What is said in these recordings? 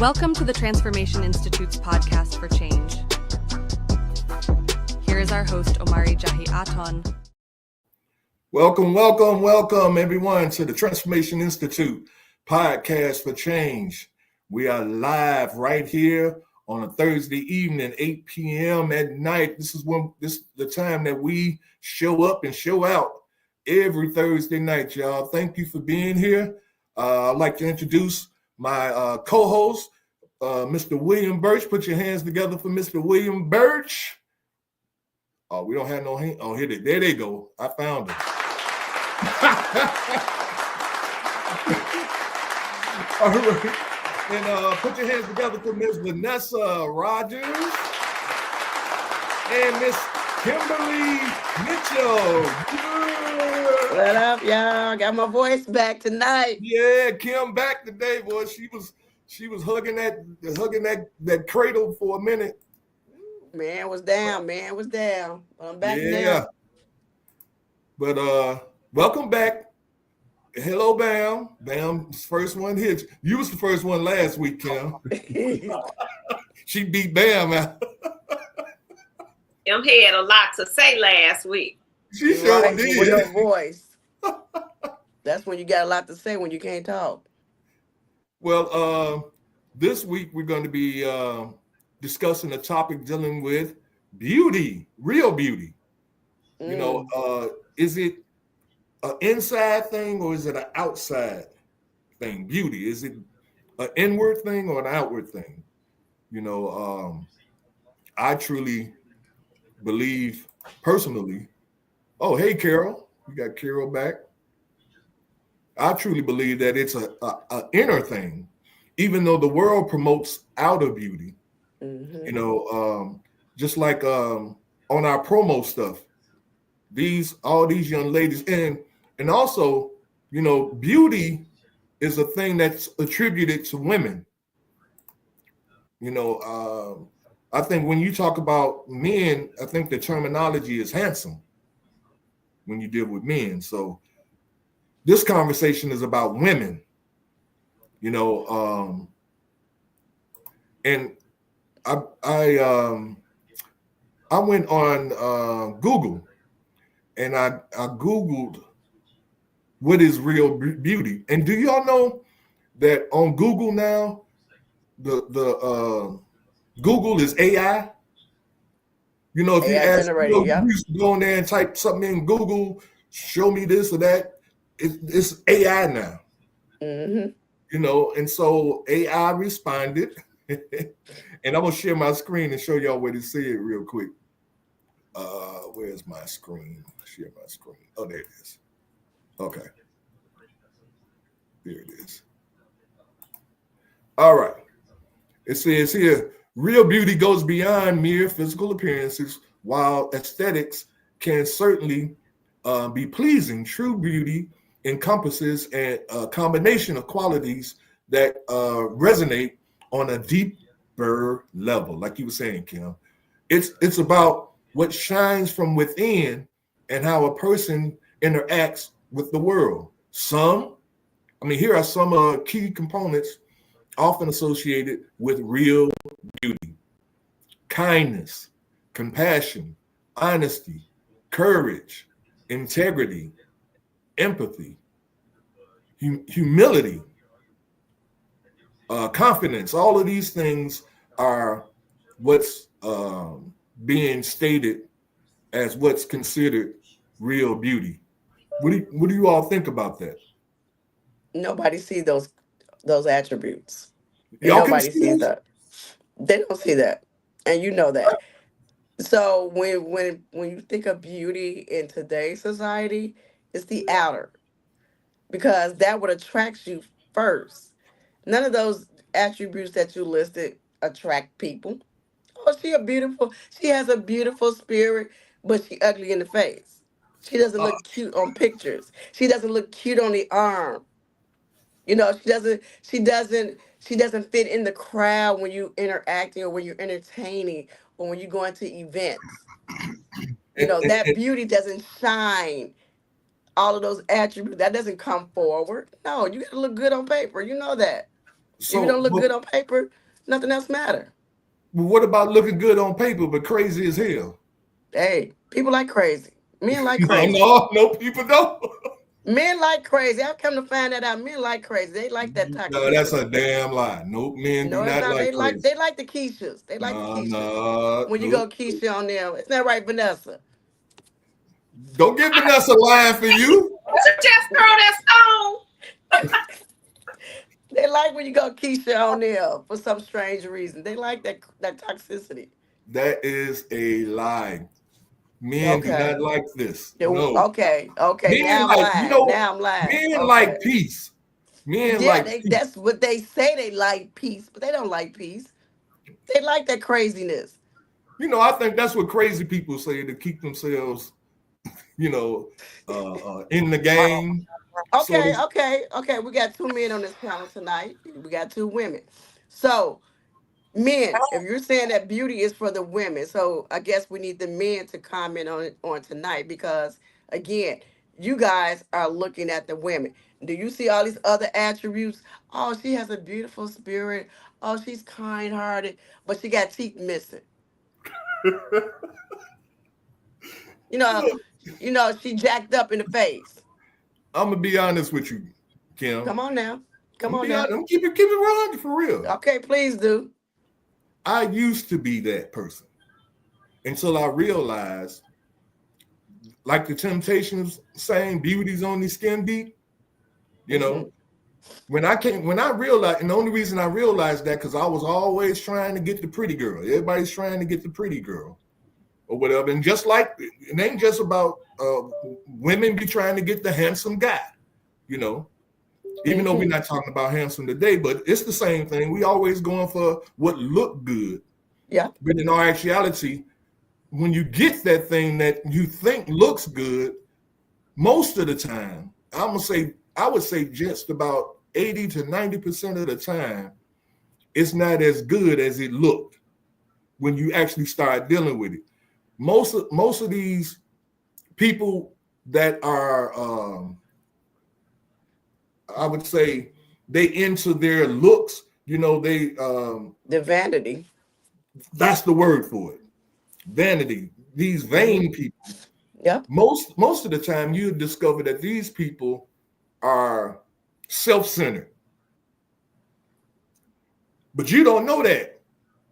Welcome to the Transformation Institute's podcast for change. Here is our host, Omari Jahi Aton. Welcome, everyone, to the Transformation Institute podcast for change. We are live right here on a Thursday evening, 8 p.m. at night. This is the time that we show up and show out every Thursday night, y'all. Thank you for being here. I'd like to introduce my co-host, Mr. William Birch. Put your hands together for Mr. William Birch. Oh, we don't have no hand. Oh, there they go. I found them. All right. And put your hands together for Ms. Vanessa Rogers and Miss Kimberly Mitchell. Yeah. What up, y'all? Got my voice back tonight. Yeah, Kim back today, boy. She was hugging that cradle for a minute. Man was down. I'm back now. But welcome back. Hello, Bam. Bam's first one hit. You was the first one last week, Kim. She beat Bam out. Kim had a lot to say last week. She sure did. With your voice. That's when you got a lot to say when you can't talk. Well, this week we're going to be discussing a topic dealing with beauty, real beauty. You know, is it an inside thing or is it an outside thing? Beauty, is it an inward thing or an outward thing? You know, I truly believe personally. Oh, hey, Carol. We got Carol back. I truly believe that it's a inner thing, even though the world promotes outer beauty. Mm-hmm. You know, just like on our promo stuff, all these young ladies, and also, you know, beauty is a thing that's attributed to women. You know, I think when you talk about men, I think the terminology is handsome when you deal with men. So this conversation is about women, you know, and I went on Google and I Googled what is real beauty. And do y'all know that on Google now, the Google is AI? You know, if you ask, you used to go in there and type something in Google, show me this or that, it's AI now. Mm-hmm. You know, and so AI responded, and I'm gonna share my screen and show y'all what it said real quick. Where's my screen? Share my screen. Oh, there it is. Okay. There it is. All right. It says here, real beauty goes beyond mere physical appearances. While aesthetics can certainly be pleasing, true beauty encompasses a combination of qualities that resonate on a deeper level. Like you were saying, Kim, it's about what shines from within and how a person interacts with the world. Here are some key components often associated with real beauty: kindness, compassion, honesty, courage, integrity, empathy, humility, confidence. All of these things are what's being stated as what's considered real beauty. What do you all think about that? Nobody sees those attributes. Nobody sees that. They don't see that, and you know that. So when you think of beauty in today's society, it's the outer, because that would attract you first. None of those attributes that you listed attract people. Oh, she has a beautiful spirit, but she ugly in the face. She doesn't look cute on pictures. She doesn't look cute on the arm. You know, she doesn't fit in the crowd when you interacting or when you're entertaining or when you go into events. You know, that beauty doesn't shine. All of those attributes, that doesn't come forward. No, you gotta look good on paper. You know that. If you don't So, look good on paper, nothing else matter. but what about looking good on paper but crazy as hell? Hey, people like crazy. Men like No, crazy. no, people don't. Men like crazy. I've come to find that out. Men like crazy. They like that No, that's toxicity. a damn lie. Nope, men do No, it's not not. like crazy. They like the Keishas. They like the No, Keishas. no, When you go nope. Keisha on them, isn't that right, Vanessa? Don't get Vanessa lying for you. Would you just throw that stone? They like when you go Keisha on them for some strange reason. They like that toxicity. That is a lie. Men do Okay. not like this. No. Okay. Okay. Men Now I'm like, lying. Now I'm lying. men Okay. like peace. Men Yeah, like they peace. that's what they say they like peace, but they don't like peace. They like that craziness. I think that's what crazy people say to keep themselves, you know, in the game. So Okay. We got two men on this panel tonight. We got two women. So, men, if you're saying that beauty is for the women, so I guess we need the men to comment on it on tonight because again, you guys are looking at the women. Do you see all these other attributes? Oh, she has a beautiful spirit. Oh, she's kind-hearted, but she got teeth missing. You know, she jacked up in the face. I'm gonna be honest with you, Kim. Come on now. I'm Come gonna on be honest. now. I'm keep it 100 for real. Okay, please do. I used to be that person until I realized, like the Temptations saying, "Beauty's only skin deep." You Hmm. know, when I realized, and the only reason I realized that because I was always trying to get the pretty girl. Everybody's trying to get the pretty girl or whatever, and just like it ain't just about women be trying to get the handsome guy. You know, even though we're Hmm. not talking about handsome today, but it's the same thing. We always going for what look good, Yeah. but in our actuality, when you get that thing that you think looks good, most of the time, I would say just about 80 to 90% of the time, it's not as good as it looked when you actually start dealing with it. Most of these people that are I would say they into their looks, they The vanity. that's the word for it. Vanity. These Hmm. vain people. Yep. Most of the time you discover that these people are self-centered. But you don't know that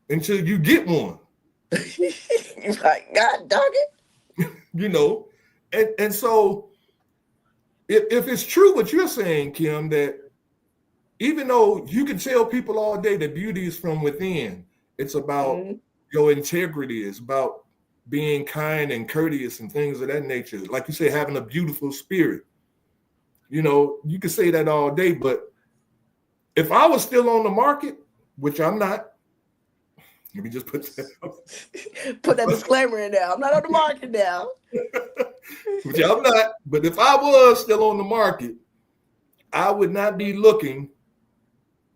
until you get one, It's like, God dog it. you know. And so if it's true what you're saying, Kim, that even though you can tell people all day that beauty is from within, it's about Hmm. your integrity, it's about being kind and courteous and things of that nature. Like you say, having a beautiful spirit. You can say that all day, but if I was still on the market, which I'm not, let me just put that out. Put that disclaimer in there. I'm not on the market now. Which I'm not, but if I was still on the market, I would not be looking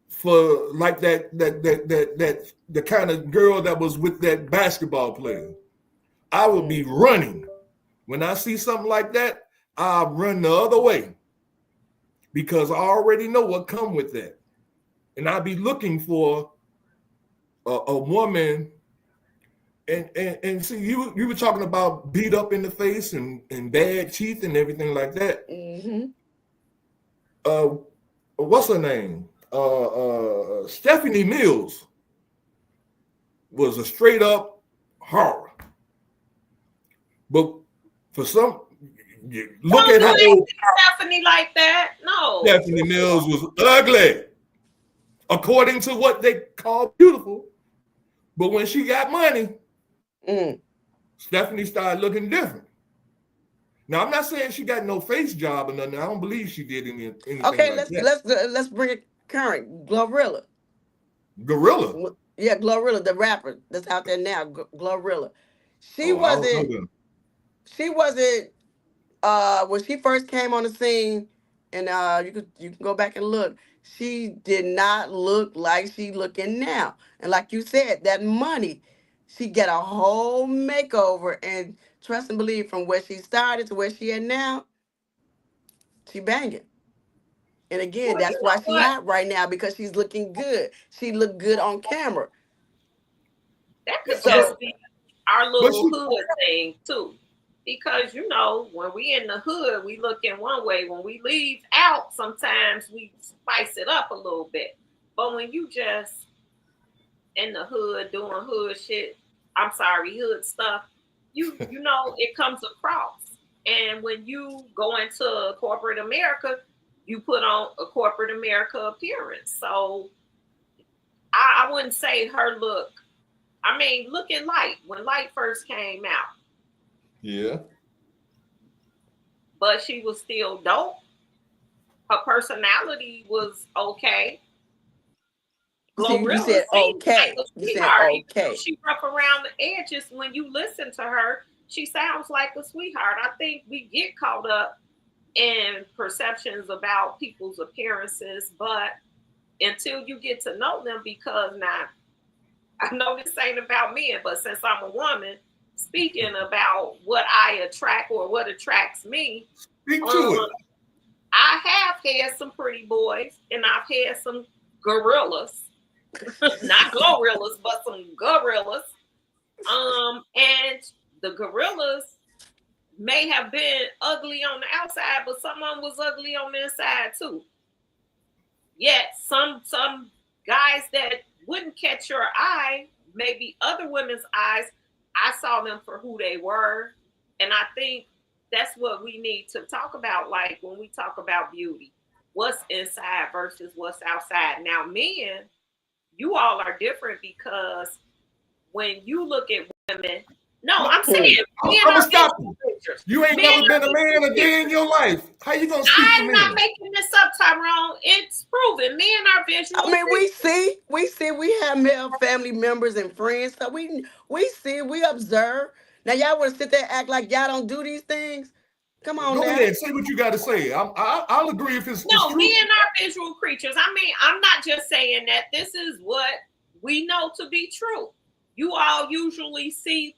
for like that the kind of girl that was with that basketball player. I would be Mm. running. When I see something like that, I'll run the other way because I already know what come with that. And I'll be looking for a woman. And see, you were talking about beat up in the face and bad teeth and everything like that. Hmm. Uh, what's her name? Stephanie Mills was a straight up horror. But for some, look Don't at do how that to Stephanie like that. No. Stephanie Mills was ugly, according to what they call beautiful. But when she got money, Mm. Stephanie started looking different. Now I'm not saying she got no face job or nothing. I don't believe she did anything Okay, like let's that. let's let's bring it current. Glorilla. Gorilla. Yeah, Glorilla, the rapper that's out there now. Glorilla. She Oh, I don't know wasn't. them. She wasn't. When she first came on the scene, and you can go back and look. She did not look like she looking now. And like you said, that money, she get a whole makeover. And trust and believe, from where she started to where she at now, she banging. And again, Well, you that's know why she what? hot right now, because she's looking good. She looked good on camera. That Yeah, could So just be our but little she, hood thing too. Because when we in the hood, we look in one way. When we leave out, sometimes we spice it up a little bit. But when you just in the hood doing hood shit, I'm sorry, hood stuff, you know it comes across. And when you go into corporate America, you put on a corporate America appearance. So I wouldn't say her look. I mean, look at Light when Light first came out, yeah. but she was still dope. Her personality was okay. you Glorilla said seems like okay. a You said sweetheart. Even though okay. she rough around the edges, when you listen to her, she sounds like a sweetheart. I think we get caught up in perceptions about people's appearances, but until you get to know them, because now I know this ain't about men, but since I'm a woman, speaking about what I attract or what attracts me, Speak to um, it. I have had some pretty boys and I've had some gorillas, not gorillas, but some gorillas. And the gorillas may have been ugly on the outside, but some of them was ugly on the inside too. Yet some guys that wouldn't catch your eye, maybe other women's eyes, I saw them for who they were. And I think that's what we need to talk about, like when we talk about beauty. What's inside versus what's outside. Now, men, you all are different because when you look at women, no, No, I'm saying men I'm gonna are stop you. visual creatures. You ain't Men never are been a man visual a day in creatures. your life. How you gonna speak for I'm not men? making this up, Tyrone. It's proven. Men are I visual mean, creatures. we have male family members and friends, so we see, we observe. Now y'all want to sit there and act like y'all don't do these things? Come on Go now. ahead, say what you got to say. I'll agree if it's No, men true. are visual creatures. I mean, I'm not just saying that. This is what we know to be true. You all usually see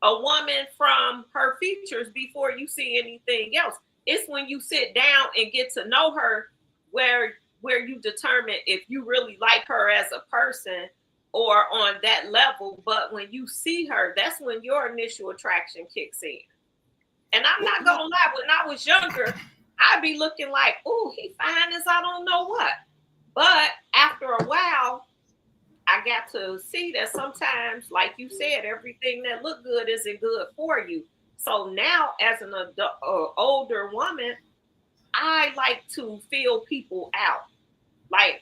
a woman from her features before you see anything else. It's when you sit down and get to know her where you determine if you really like her as a person or on that level. But when you see her, that's when your initial attraction kicks in. And I'm not gonna lie, when I was younger, I'd be looking like, "Ooh, he fine as I don't know what." But after a while, I got to see that sometimes, like you said, everything that look good isn't good for you. So now, as an adult, older woman, I like to feel people out. Like,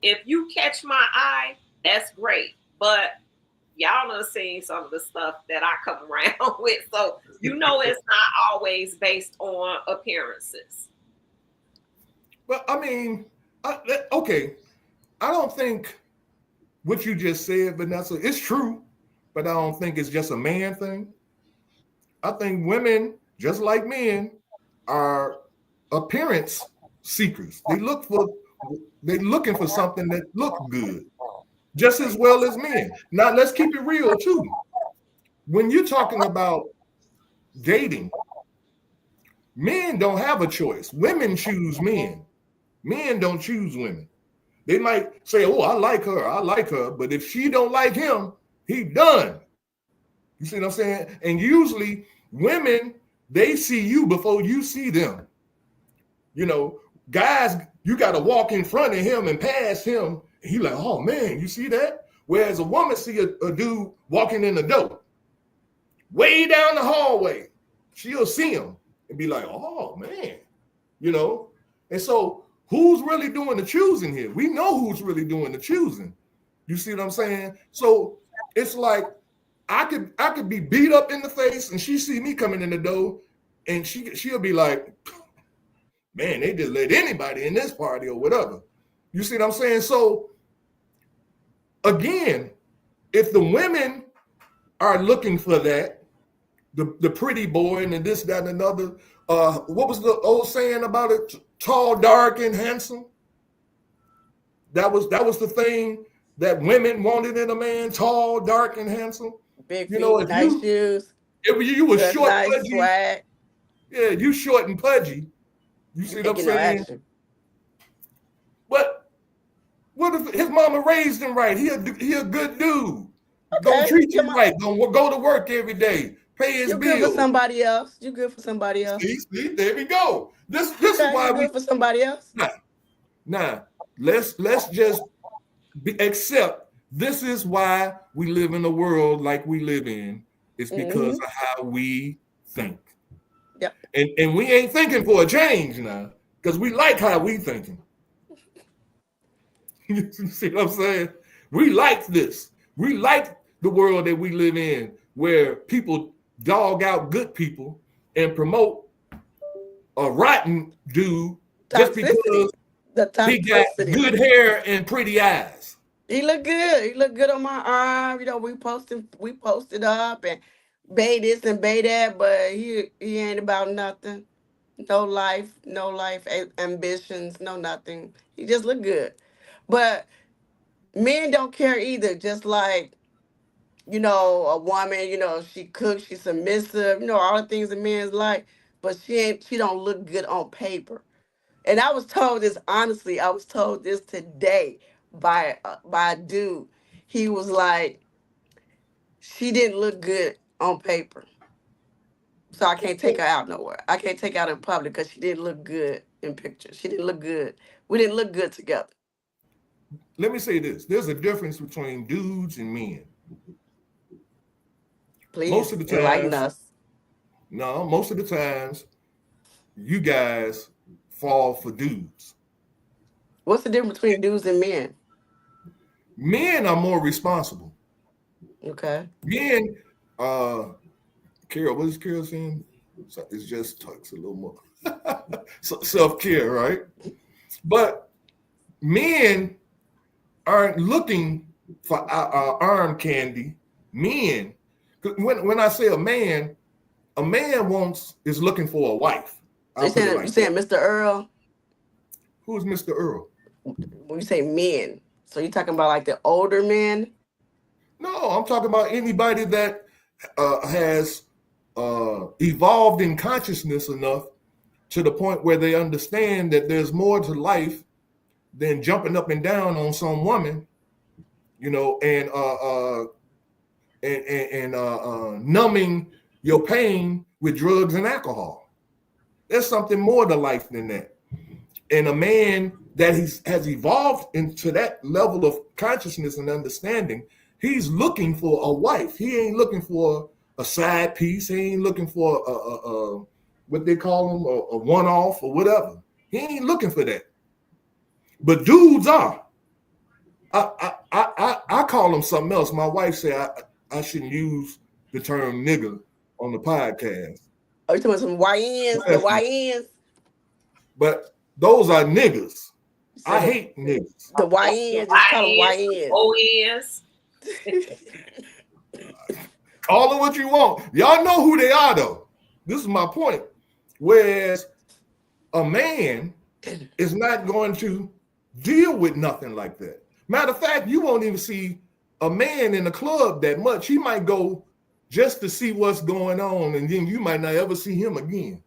if you catch my eye, that's great. But y'all done seen some of the stuff that I come around with. So you know it's not always based on appearances. But I mean, okay, I don't think what you just said, Vanessa, it's true, but I don't think it's just a man thing. I think women, just like men, are appearance seekers. They're looking for something that look good, just as well as men. Now let's keep it real too. When you're talking about dating, men don't have a choice. Women choose men. Men don't choose women. They might say, "Oh, I like her," but if she don't like him, he done. You see what I'm saying? And usually, women they see you before you see them. You know, guys, you got to walk in front of him and pass him. And he like, "Oh man, you see that?" Whereas a woman see a dude walking in the door, way down the hallway, she'll see him and be like, "Oh man," you know. And so, who's really doing the choosing here? We know who's really doing the choosing. You see what I'm saying? So it's like I could be beat up in the face, and she see me coming in the door, and she'll be like, "Man, they just let anybody in this party or whatever." You see what I'm saying? So again, if the women are looking for that, the pretty boy and this, that, and another. What was the old saying about it? Tall, dark, and handsome. That was the thing that women wanted in a man: tall, dark, and handsome. Big You know, feet, nice shoes, if you were dress short, nice, pudgy, swag, yeah, you short and pudgy. You you see what can't I'm get no saying? action. mama raised him right. He a good dude. Okay, Gonna treat you come on. right. Gonna go to work every day. Pay his You good for bills. somebody else. You good for somebody else. See, there we go. This Okay, is why you good for somebody else. Now let's just accept this is why we live in the world like we live in. It's because of how we think. Yep. And we ain't thinking for a change now because we like how we thinking. You see what I'm saying? We like this. We like the world that we live in where people dog out good people and promote a rotten dude just because he got good hair and pretty eyes. He look good. He look good on my arm. You know, we posted up and bay this and bay that, but he ain't about nothing. No life, ambitions, no nothing. He just look good. But men don't care either. Just like, you know, a woman, you know, she cooks, she's submissive, you know, all the things a man's like, but she don't look good on paper. And I was told this honestly. I was told this today by a dude. He was like, she didn't look good on paper, so I can't take her out nowhere. I can't take her out in public because she didn't look good in pictures. She didn't look good. We didn't look good together. Let me say this: there's a difference between dudes and men. Please most of the enlighten times, us. No, most of the times, you guys fall for dudes. What's the difference between dudes and men? Men are more responsible. Okay. Men, Carol, what is Carol saying? It's just talks a little more self-care, right? But men aren't looking for arm candy. Men, when I say a man is looking for a wife. You saying Mr. Earl? Who's Mr. Earl? When you say men, so you're talking about like the older men? No, I'm talking about anybody that has evolved in consciousness enough to the point where they understand that there's more to life than jumping up and down on some woman, you know, and numbing your pain with drugs and alcohol. There's something more to life than that. And a man that has evolved into that level of consciousness and understanding, he's looking for a wife. He ain't looking for a side piece. He ain't looking for a what they call them, a one-off or whatever. He ain't looking for that. But dudes are. I call them something else. My wife said I shouldn't use the term nigga on the podcast. Are you talking about some YNs? The YNs? But those are niggas. I hate niggas. The YNs, just call them YNs. ONs. Call it what you want. Y'all know who they are, though. This is my point. Whereas a man is not going to deal with nothing like that. Matter of fact, you won't even see a man in the club that much. He might go just to see what's going on, and then you might not ever see him again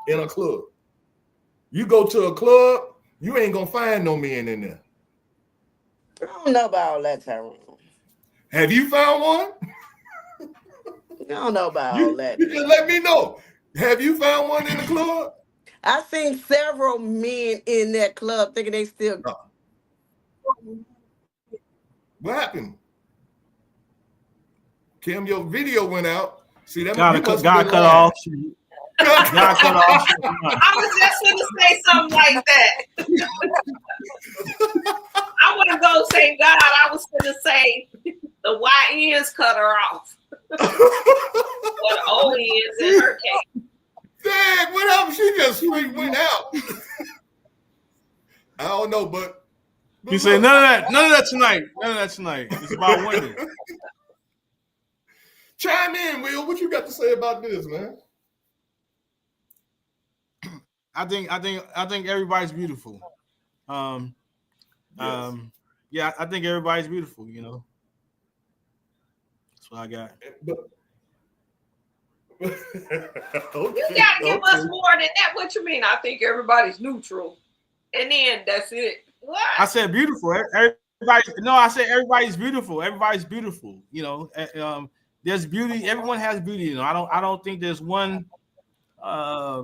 in a club. You go to a club, you ain't gonna find no men in there. I don't know about all that, Tyrone. Have you found one? I don't know about all that. You can let me know. Have you found one in the club? I've seen several men in that club thinking they still. What happened? Kim, your video went out. See that? Got cut off. Got cut off. I was just going to say something like that. I want to go say God. I was going to say the YNs cut her off. Or the ONs in her case. Dang, what happened? She just went out. I don't know, but You say none of that tonight. None of that tonight. It's about women. Chime in, Will. What you got to say about this, man? I think everybody's beautiful. Yes. Yeah, I think everybody's beautiful. You know, that's what I got. But You gotta give us more than that. What you mean? I think everybody's neutral, and then that's it. What? I said beautiful. No, I said everybody's beautiful. Everybody's beautiful. You know, there's beauty. Everyone has beauty. You know, I don't think there's one. I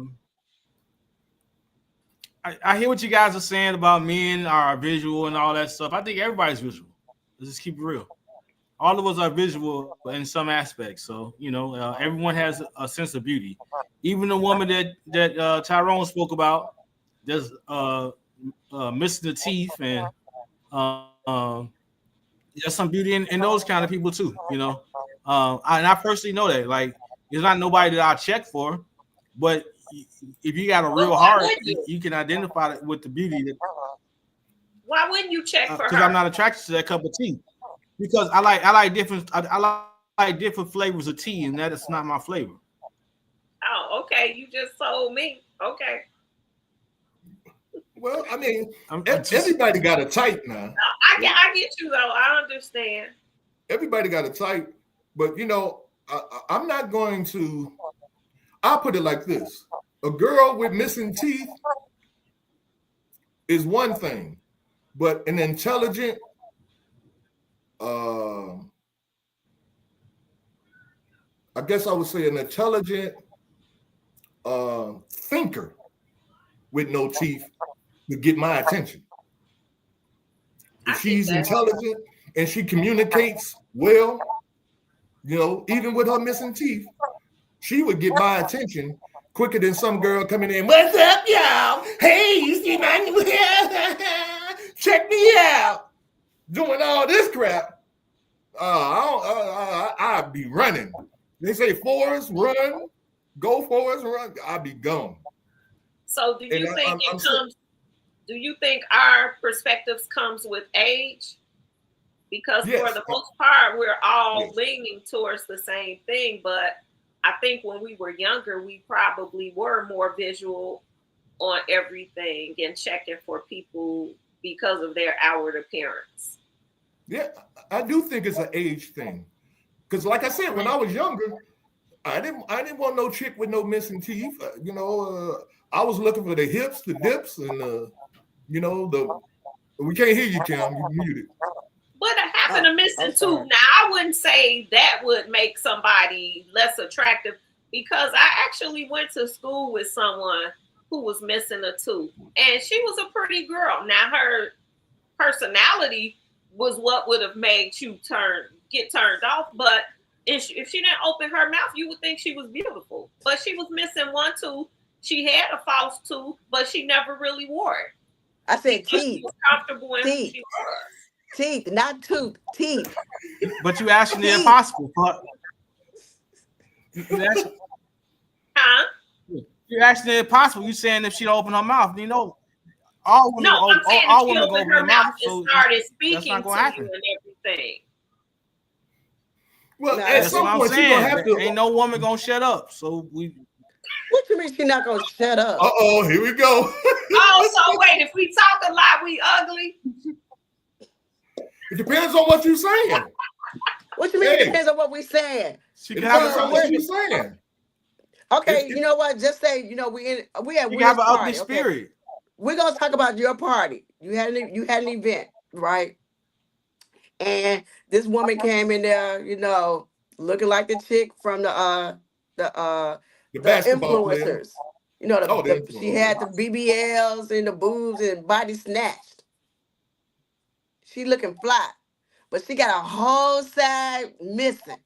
hear what you guys are saying about men are visual and all that stuff. I think everybody's visual. Let's just keep it real. All of us are visual in some aspects. So, you know, everyone has a sense of beauty. Even the woman that Tyrone spoke about, there's missing the teeth, and there's some beauty in those kind of people too. You know, and I personally know that. Like, it's not nobody that I check for, but if you got a real heart, you can identify it with the beauty. Why wouldn't you check for her? Because I'm not attracted to that cup of tea. Because I like different flavors of tea, and that is not my flavor. Oh, okay. You just told me. Okay. Well, I mean, everybody got a type now. No, I get you though. I understand. Everybody got a type, but you know, I'm not going to. I'll put it like this: a girl with missing teeth is one thing, but an intelligent, I guess I would say an intelligent thinker with no teeth would get my attention. If she's intelligent and she communicates well, you know, even with her missing teeth, she would get my attention quicker than some girl coming in. What's up, y'all? Hey, you see my new hair? Check me out. Doing all this crap. I'd be running. They say Forrest, run. Go Forrest, run. I'd be gone. So do you think do you think our perspectives comes with age? Because yes, for the most part, we're all leaning towards the same thing. But I think when we were younger, we probably were more visual on everything and checking for people because of their outward appearance. Yeah, I do think it's an age thing. Because like I said, when I was younger, I didn't want no chick with no missing teeth. You know, I was looking for the hips, the dips, and you know, we can't hear you, Cam. You're muted. What happened to missing tooth? Now, I wouldn't say that would make somebody less attractive, because I actually went to school with someone who was missing a tooth, and she was a pretty girl. Now, her personality was what would have made you get turned off, but if she didn't open her mouth, you would think she was beautiful. But she was missing one tooth. She had a false tooth, but she never really wore it. I said teeth. She was comfortable in who she was. Teeth, not tooth, teeth. But you asking the impossible. Huh? You're asking the impossible. You saying if she don't open her mouth, you know, all women no, I'm saying all if she women go opened open her mouth and so started speaking to happen. you and everything. Well, No, at That's some what I'm point, you're gonna have saying. to. Ain't no woman gonna shut up. So we. What you mean she not gonna shut up? Uh-oh, here we go. Oh, so wait, if we talk a lot, we ugly? It depends on what you're saying. What you mean? It depends on what we're saying. She It can have depends on what you're saying. Okay, you know what? Just say, you know, we have an ugly party, spirit. Okay? We're gonna talk about your party. You had an event, right? And this woman came in there, you know, looking like the chick from the basketball player. influencers. You know, she had the BBLs and the boobs and body snatched. She looking fly, but she got a whole side missing.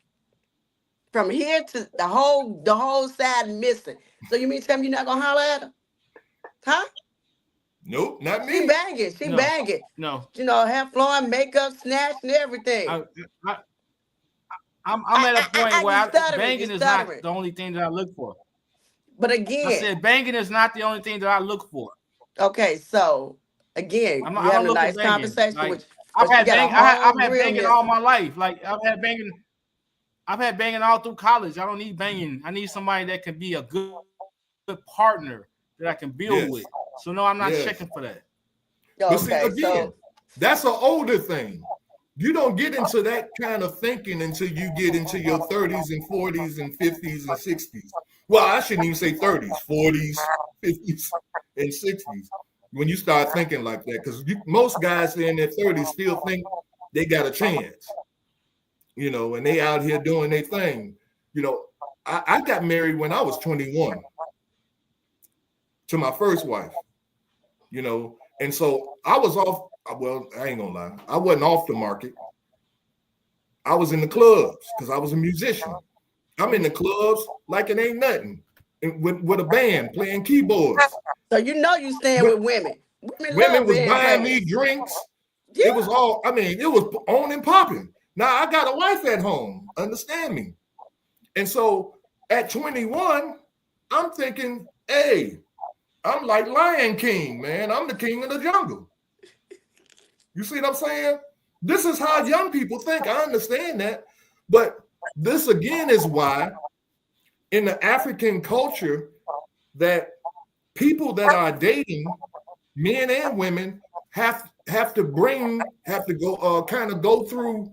From here to the whole side missing. So you mean tell me you're not gonna holler at her? Huh? Nope, not me. She banging. She banging. No. You know, hair flowing, makeup snatched, and everything. I'm at a point where banging is not the only thing that I look for. But again, I said banging is not the only thing that I look for. Okay, so again, you're having a nice conversation like, with. I've had banging all my life. Like I've had banging all through college. I don't need banging. I need somebody that can be a good partner that I can build with. So no, I'm not checking for that. But see, again, that's an older thing. You don't get into that kind of thinking until you get into your 30s and 40s and 50s and 60s. Well, I shouldn't even say 30s, 40s, 50s, and 60s. when you start thinking like that, because most guys in their 30s still think they got a chance, you know, and they out here doing their thing. You know, I got married when I was 21 to my first wife, you know, and so I was off. Well, I ain't gonna lie, I wasn't off the market. I was in the clubs because I was a musician. I'm in the clubs like it ain't nothing, with a band playing keyboards. So you know you stand with women. Women Women love was band buying players. me drinks. Yeah. It was all, I mean, it was on and popping. Now I got a wife at home, understand me. And so at 21, I'm thinking, hey, I'm like Lion King, man. I'm the king of the jungle. You see what I'm saying? This is how young people think. I understand that. But this again is why in the African culture that people that are dating, men and women, have to go kind of go through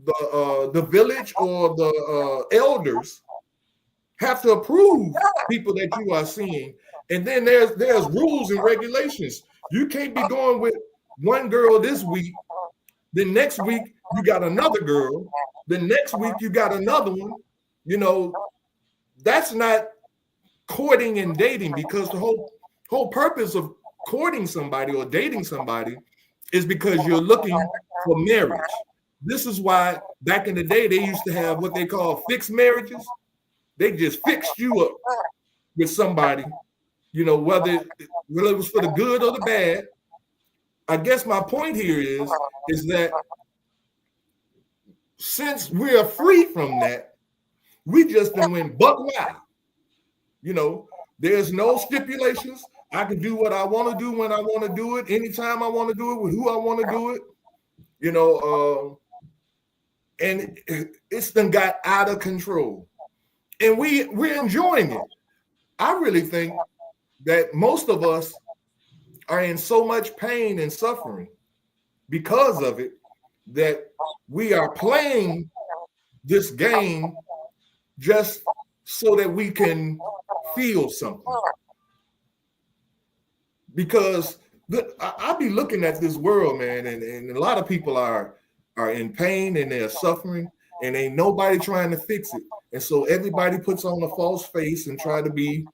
the village, or the elders have to approve people that you are seeing. And then there's rules and regulations. You can't be going with one girl this week, the next week you got another girl, the next week you got another one. You know, that's not courting and dating, because the whole purpose of courting somebody or dating somebody is because you're looking for marriage. This is why back in the day they used to have what they call fixed marriages. They just fixed you up with somebody, you know, whether it was for the good or the bad. I guess my point here is that since we're free from that, we just done went buck wild. You know, there's no stipulations. I can do what I want to do when I want to do it, anytime I want to do it, with who I want to do it. You know, and it's done got out of control, and we're enjoying it. I really think that most of us are in so much pain and suffering because of it that we are playing this game just so that we can feel something. Because I be looking at this world, man, and a lot of people are in pain and they're suffering, and ain't nobody trying to fix it. And so everybody puts on a false face and try to be,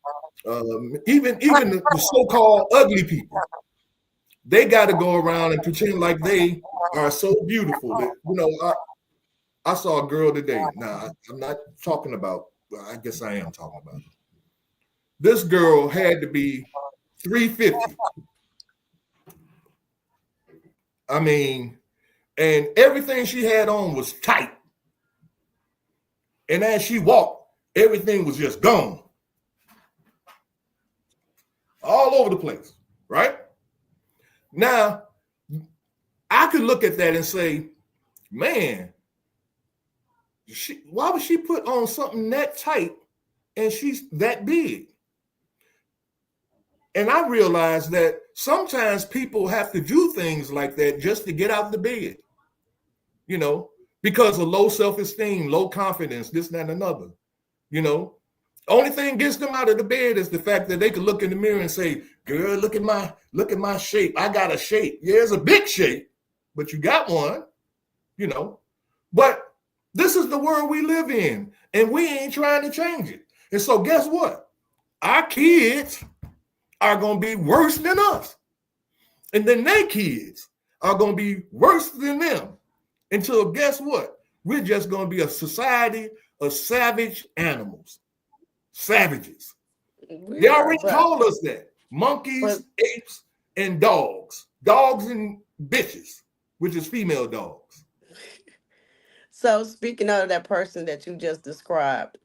even the so-called ugly people. They got to go around and pretend like they are so beautiful. That, you know, I saw a girl today. Now, I'm not talking about, well, I guess I am talking about it. This girl had to be 350. I mean, and everything she had on was tight. And as she walked, everything was just gone. All over the place, right? Now, I could look at that and say, man, why would she put on something that tight and she's that big? And I realized that sometimes people have to do things like that just to get out the bed, you know, because of low self-esteem, low confidence, this, that, and another, you know. Only thing gets them out of the bed is the fact that they could look in the mirror and say, girl, look at my shape. I got a shape. Yeah, it's a big shape, but you got one, you know. But this is the world we live in, and we ain't trying to change it. And so guess what? Our kids are going to be worse than us. And then their kids are going to be worse than them. Until guess what? We're just going to be a society of savage animals. Savages. They already called us that. Monkeys, apes, and dogs. Dogs and bitches, which is female dogs. So speaking of that person that you just described,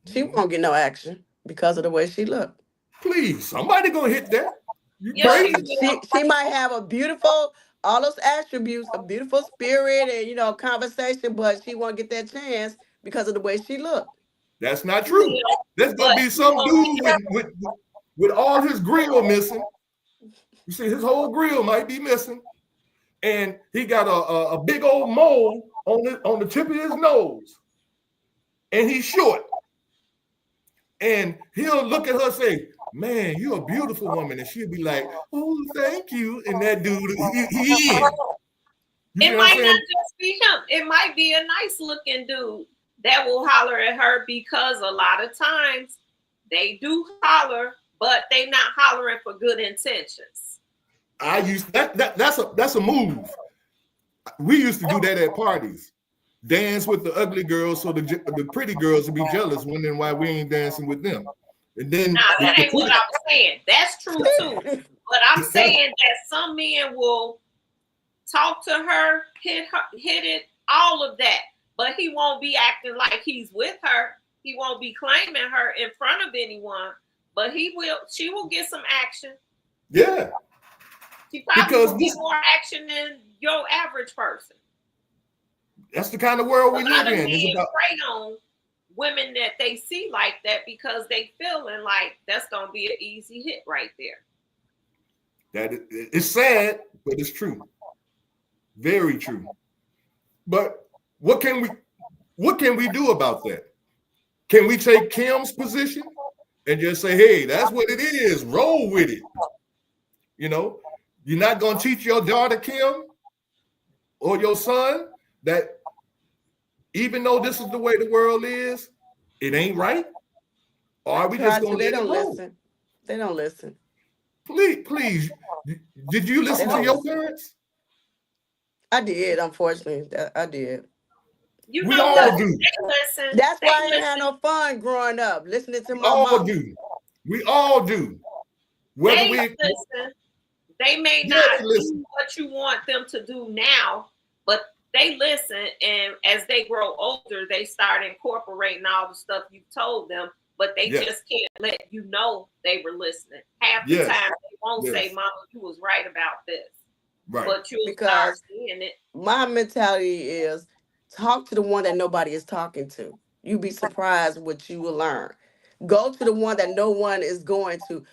she won't get no action because of the way she looked. Please, somebody gonna hit that. You Yeah, crazy? She might have a beautiful, all those attributes, a beautiful spirit and, you know, conversation, but she won't get that chance because of the way she looked. That's not true. There's gonna be some dude with all his grill missing. You see, his whole grill might be missing, and he got a big old mole on the tip of his nose, and he's short. And he'll look at her and say, man, you're a beautiful woman. And she'll be like, oh, thank you. And that dude, he in. You It know what might I'm not saying? just be him. It might be a nice looking dude that will holler at her, because a lot of times they do holler, but they not hollering for good intentions. I used that's a move. We used to do that at parties. Dance with the ugly girls so the pretty girls would be jealous, wondering why we ain't dancing with them. And then Now, that ain't what I was saying. That's true too. But I'm saying that some men will talk to her, hit it, all of that. But he won't be acting like he's with her. He won't be claiming her in front of anyone. But she will get some action. yeah, She probably because will get more action than your average person. that's the kind of world we A lot live of in. men It's about prey on women that they see like that because they feeling like that's gonna be an easy hit right there. that. It's sad, but it's true. Very true. But what can we do about that? Can we take Kim's position and just say, hey, that's what it is. Roll with it. You know, you're not gonna teach your daughter, Kim, or your son, that even though this is the way the world is, it ain't right? Or are we just gonna They let it don't go? listen. They don't listen. Please. Did you listen to your parents? I did, unfortunately. I did. You We know what? all do. They listen. That's They why I ain't listen. had no fun growing up, listening to We my all mama. do. We all do. Whether They we listen. They may yeah, not they listen. do what you want them to do now, but they listen. And as they grow older, they start incorporating all the stuff you told them, but they Yes. just can't let you know they were listening. Half the Yes. time, they won't Yes. say, Mama, you was right about this. Right. But you'll start Because seeing it. my mentality is talk to the one that nobody is talking to. You'd be surprised what you will learn. Go to the one that no one is going to.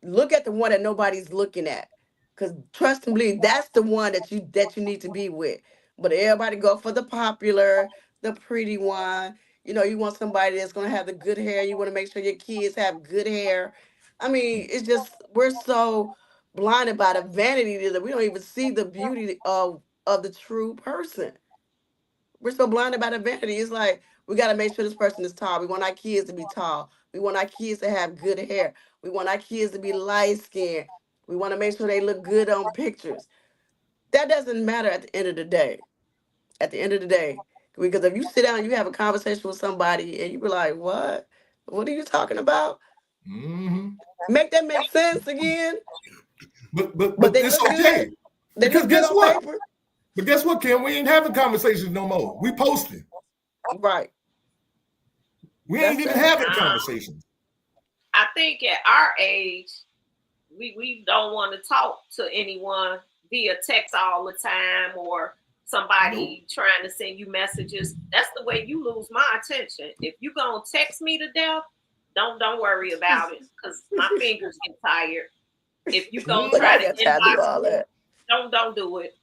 Look at the one that nobody's looking at. Because trust and believe, that's the one that you need to be with. But everybody go for the popular, the pretty one. You know, you want somebody that's gonna have the good hair. You want to make sure your kids have good hair. I mean, it's just we're so blinded by the vanity that we don't even see the beauty of the true person. We're so blinded by the vanity. It's like we got to make sure this person is tall. We want our kids to be tall. We want our kids to have good hair. We want our kids to be light skinned. We want to make sure they look good on pictures. That doesn't matter at the end of the day. At the end of the day, because if you sit down and you have a conversation with somebody and you be like, "What? What are you talking about?" Mm-hmm. Make that make sense again. But But they it's look good. okay. They Because look good guess on what? paper. But guess what, Kim? We ain't having conversations no more. We posting. Right. We ain't That's even that. having conversations. I think at our age, we don't want to talk to anyone via text all the time, or somebody trying to send you messages. That's the way you lose my attention. If you gonna text me to death, don't worry about it, because my fingers get tired. If you gonna But try I to got time to do inbox all me, that. don't do it.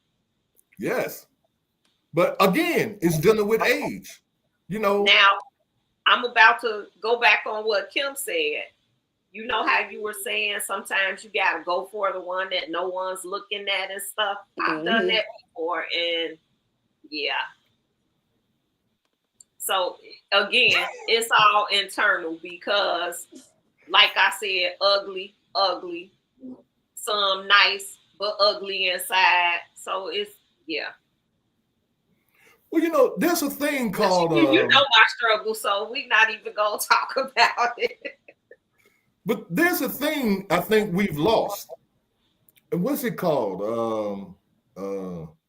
Yes. But again, it's dealing with age. You know, Now, I'm about to go back on what Kim said. You know how you were saying sometimes you gotta go for the one that no one's looking at and stuff. I've done that before, and yeah. So again, it's all internal because, like I said, ugly, some nice but ugly inside. So it's yeah. well, you know, there's a thing called You know my struggle, so we not even gonna talk about it. but there's a thing I think we've lost. And what's it called?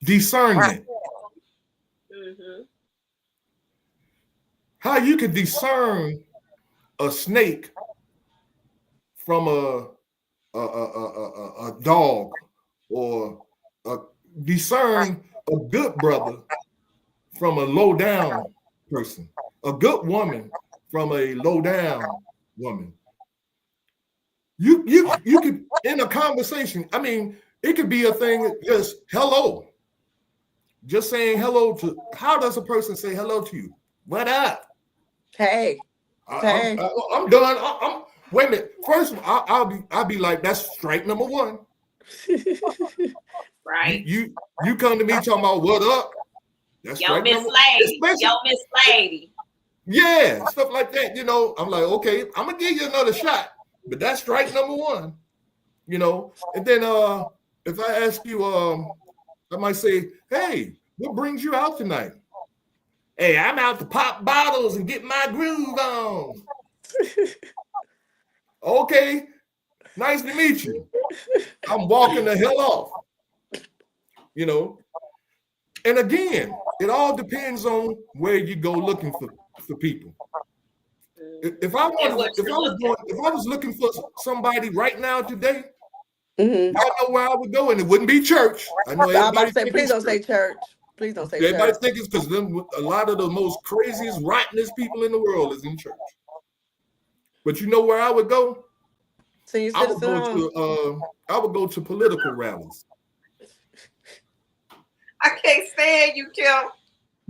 Discernment. Mm-hmm. How you can discern a snake from a dog, or discern a good brother from a low down person, a good woman from a low down woman. You could, in a conversation, I mean, it could be a thing just hello. Just saying hello to, how does a person say hello to you? What up? Hey. I'm done. Wait a minute. First, I'll be like, that's strike number one. Right. You come to me talking about what up? That's Yo, strike Miss number Lady. one. Yo, Miss Lady. Yeah, stuff like that. You know, I'm like, okay, I'm gonna give you another shot, but that's strike number one. You know, and then if I ask you, I might say, hey, what brings you out tonight? Hey, I'm out to pop bottles and get my groove on. Okay, nice to meet you. I'm walking the hell off. You know, and again, it all depends on where you go looking for people. If I was looking for somebody right now today, Mm-hmm. y'all know where I would go, and it wouldn't be church. I know I'm about everybody to say, think please it's don't say church. church. Please don't say Everybody church. think it's because a lot of the most craziest, rottenest people in the world is in church. But you know where I would go? Senior I would citizen home. I would go to political rallies. I can't stand you, Kim.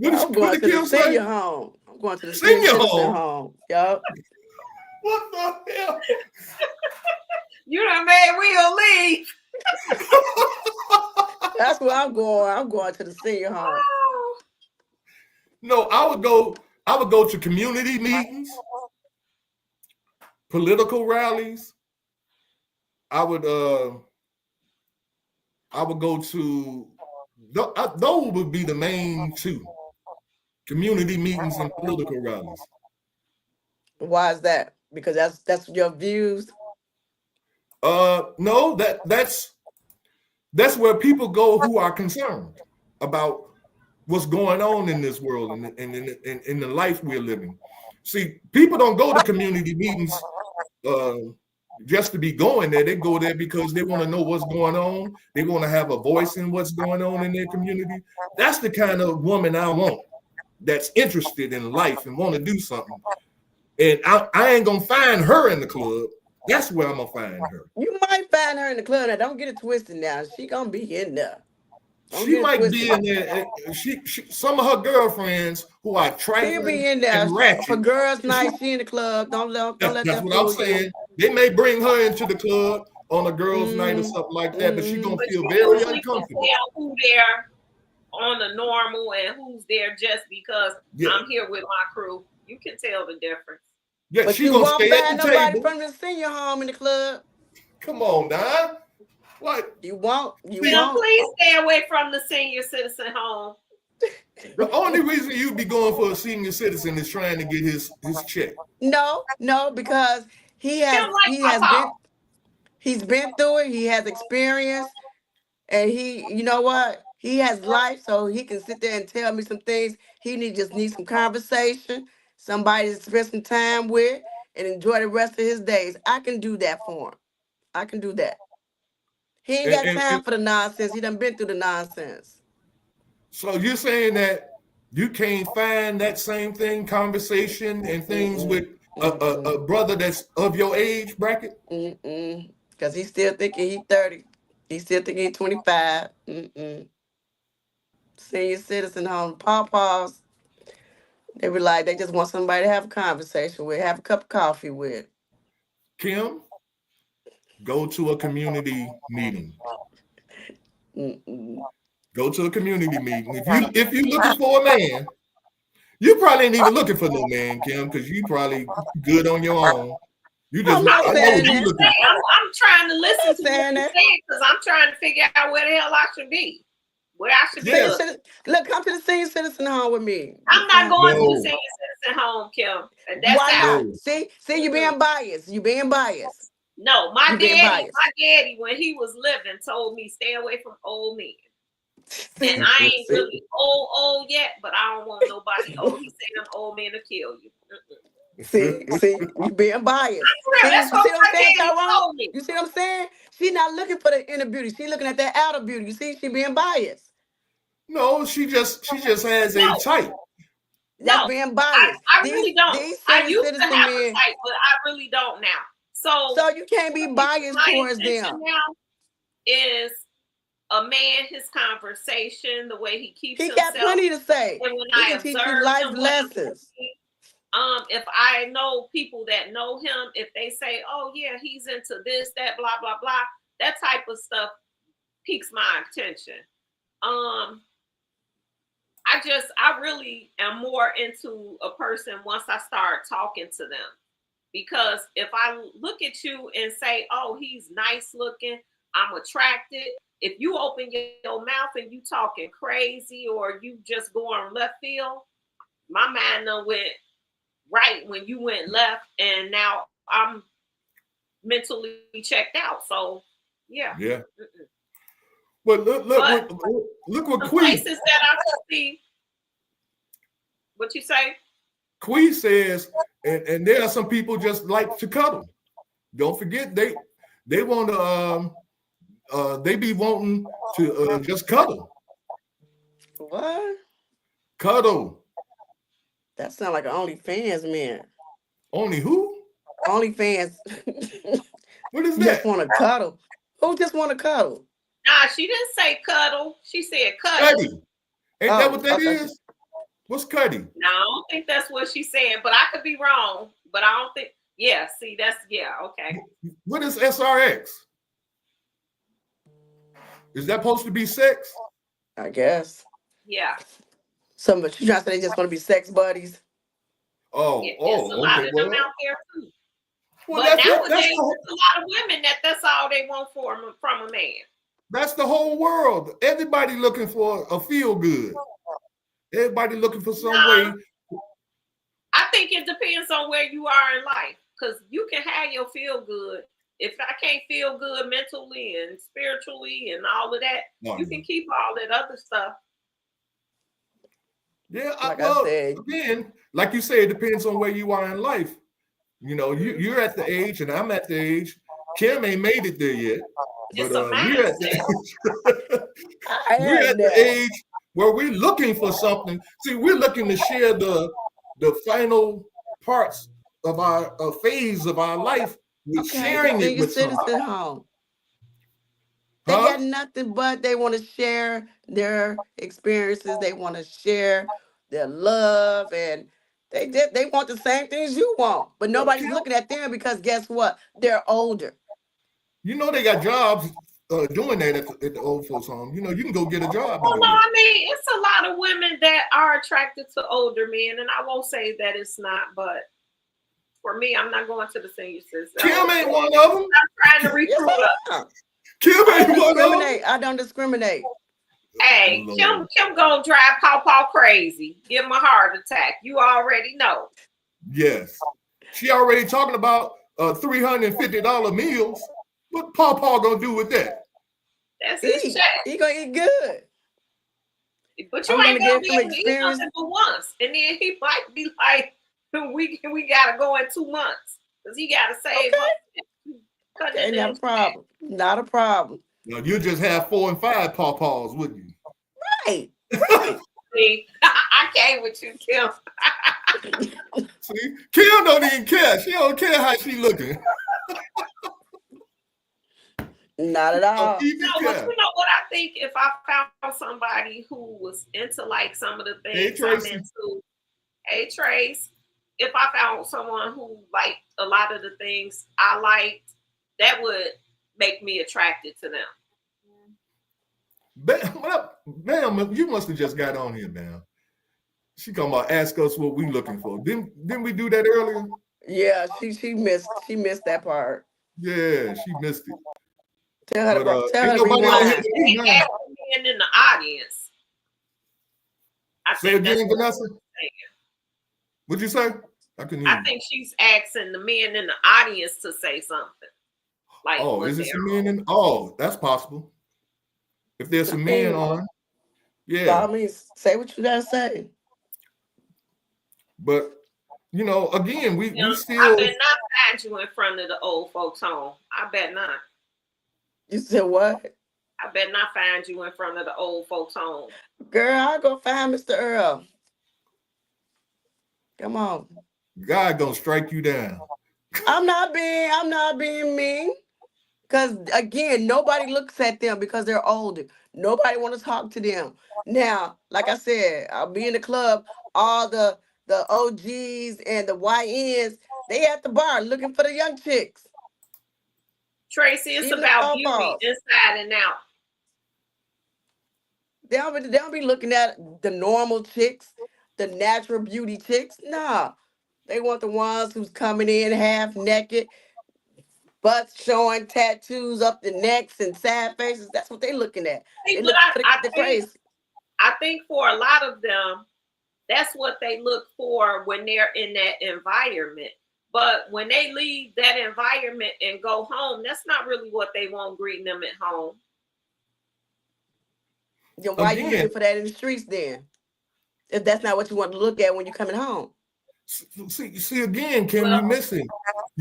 I'm going to the senior home. I'm going to the senior citizen home. Yup. What the hell? You done made Will leave. That's where I'm going. I'm going to the senior home. No, I would go to community meetings, political rallies. I would go to those would be the main two: community meetings and political rallies. Why is that? Because that's your views. No, that's where people go who are concerned about what's going on in this world and in the life we're living. See, people don't go to community meetings just to be going there. They go there because they want to know what's going on. They want to have a voice in what's going on in their community. That's the kind of woman I want, that's interested in life and want to do something. And I ain't gonna find her in the club. That's where I'm gonna find her. You might find her in the club. Now, don't get it twisted. Now she gonna be in there. She might be in there. She some of her girlfriends who are trifling be in there and ratchet. for girls' night. She in the club. Don't let That's that what I'm saying. They may bring her into the club on a girls' night or Mm-hmm. something like that, but she's gonna But feel you very usually uncomfortable. can tell who there on the normal and who's there just because I'm here with my crew. You can tell the difference. Yeah, But she you gonna won't stay at find the nobody table. from the senior home in the club. Come on, Don. What? You won't. Please stay away from the senior citizen home. The only reason you be going for a senior citizen is trying to get his check. No, because he's been through it. He has experience, and you know what? He has life, so he can sit there and tell me some things. He just needs some conversation, somebody to spend some time with, and enjoy the rest of his days. I can do that for him. I can do that. He ain't got time for the nonsense. He done been through the nonsense. So you're saying that you can't find that same thing, conversation and things with a brother that's of your age bracket? Because he's still thinking he's 30. He's still thinking he's 25. Senior citizen home, pawpaws. They were like, they just want somebody to have a conversation with, have a cup of coffee with. Kim, go to a community meeting. Go to a community meeting. If you're looking for a man, you probably ain't even looking for no man, Kim, because you probably good on your own. You just I'm trying to listen to what you're saying because I'm trying to figure out where the hell I should be. Where I should be. Look, come to the senior citizen home with me. I'm not going to the senior citizen home, Kim. That's why out. not? See, you're being biased. You're being biased. No, my daddy, when he was living, told me stay away from old men. And I ain't really old yet, but I don't want nobody old. He said them old men to kill you. See, you being biased. That's what my daddy told me. You see what I'm saying? She's not looking for the inner beauty. She's looking at that outer beauty. You see, she being biased. No, she just has a type. That's being biased. I really don't. I used to have a type, but I really don't now. So you can't be biased towards them. Now is a man, his conversation, the way he keeps himself. He got plenty to say. And when he can teach you life lessons. If I know people that know him, if they say, oh yeah, he's into this, that, blah, blah, blah, that type of stuff piques my attention. I really am more into a person once I start talking to them. Because if I look at you and say, oh, he's nice looking, I'm attracted. If you open your mouth and you talking crazy or you just going left field, my mind done went right when you went left, and now I'm mentally checked out. So yeah. Yeah. Well, look what the Quee places that I see. What you say? Quee says, and there are some people just like to cuddle. Don't forget they want to they be wanting to just cuddle. What? Cuddle. That sound like an OnlyFans man. Only who? OnlyFans. What is Just that? want to cuddle. Who just want to cuddle? Nah, she didn't say cuddle. She said cuddle. Cuddy. Ain't that what that is? What's cuddy? No, I don't think that's what she's saying, but I could be wrong. But I don't think. Yeah, see, okay. What is SRX? Is that supposed to be sex? I guess. Yeah. Some of you trying to say they just want to be sex buddies. Oh, It's a lot of them out there too. Well, but nowadays, that's there's a lot of women that's all they want from a man. That's the whole world. Everybody looking for a feel good. Everybody looking for some way. I think it depends on where you are in life, because you can have your feel good. If I can't feel good mentally and spiritually and all of that, you can keep all that other stuff. Yeah, I said, again, like you say, it depends on where you are in life. You know, you're at the age, and I'm at the age. Kim ain't made it there yet, but we're at the age where we're looking for something. See, we're looking to share the final parts of our phase of our life. We're sharing it with someone. Home. They got nothing but they want to share their experiences. They want to share their love, and they want the same things you want. But nobody's looking at them because guess what? They're older. You know they got jobs doing that at the old folks' home. You know, you can go get a job. Well, no, I mean, it's a lot of women that are attracted to older men, and I won't say that it's not, but for me, I'm not going to the senior citizen. Kim ain't one of them. I'm trying to recruit up. Kim ain't one of them. I don't discriminate. Hey, Kim gonna drive Paw crazy, give him a heart attack. You already know. Yes, she already talking about $350 meals. What Paw gonna do with that? That's his check. He gonna eat good. But you ain't gonna be able to eat nothing for once, and then he might be like, "We gotta go in 2 months because he gotta save up." Okay, not a problem. Not a problem. No, you just have 4 and 5 Paws, wouldn't you? Right. See, I came with you, Kim. See, Kim don't even care. She don't care how she looking. Not at all. No, but you know what I think? If I found somebody who was into like some of the things I'm into, hey Trace, if I found someone who liked a lot of the things I liked, that would make me attracted to them. Ma'am, you must have just got on here, ma'am. She come about ask us what we looking for. Didn't we do that earlier? Yeah, she missed that part. Yeah, she missed it. Tell her to rewind. And in the audience. Say again, Vanessa. What'd you say? I couldn't hear you. Think she's asking the men in the audience to say something. Like, is it some men in? Oh, that's possible. If there's some men on, yeah. I mean, say what you gotta say. But you know, again, we still. I bet not find you in front of the old folks' home. I bet not. You said what? I bet not find you in front of the old folks' home. Girl, I'll go find Mr. Earl. Come on. God gonna strike you down. I'm not being mean. Because again, nobody looks at them because they're older. Nobody want to talk to them. Now, like I said, I'll be in the club. All the the OGs and the YNs, they at the bar looking for the young chicks. Tracy, it's Even the about beauty fofos. inside and out. They don't be looking at the normal chicks, the natural beauty chicks. Nah. They want the ones who's coming in half naked, butts showing, tattoos up the necks and sad faces. That's what they looking at. See, They but look for the crazy. I think for a lot of them, that's what they look for when they're in that environment. But when they leave that environment and go home, that's not really what they want greeting them at home. Then why you Again, looking for that in the streets then? If that's not what you want to look at when you're coming home. see again, Kim, Well, you missing.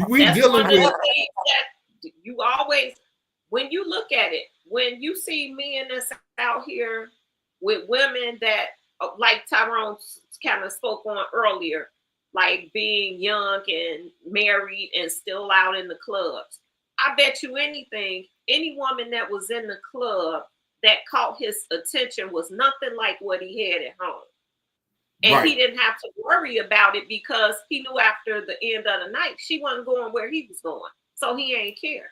We That's dealing one of the with things that you always, when you look at it, when you see men that's out here with women that, like Tyrone kind of spoke on earlier, like being young and married and still out in the clubs. I bet you anything, any woman that was in the club that caught his attention was nothing like what he had at home. And right. he didn't have to worry about it because he knew after the end of the night, she wasn't going where he was going. So he ain't care.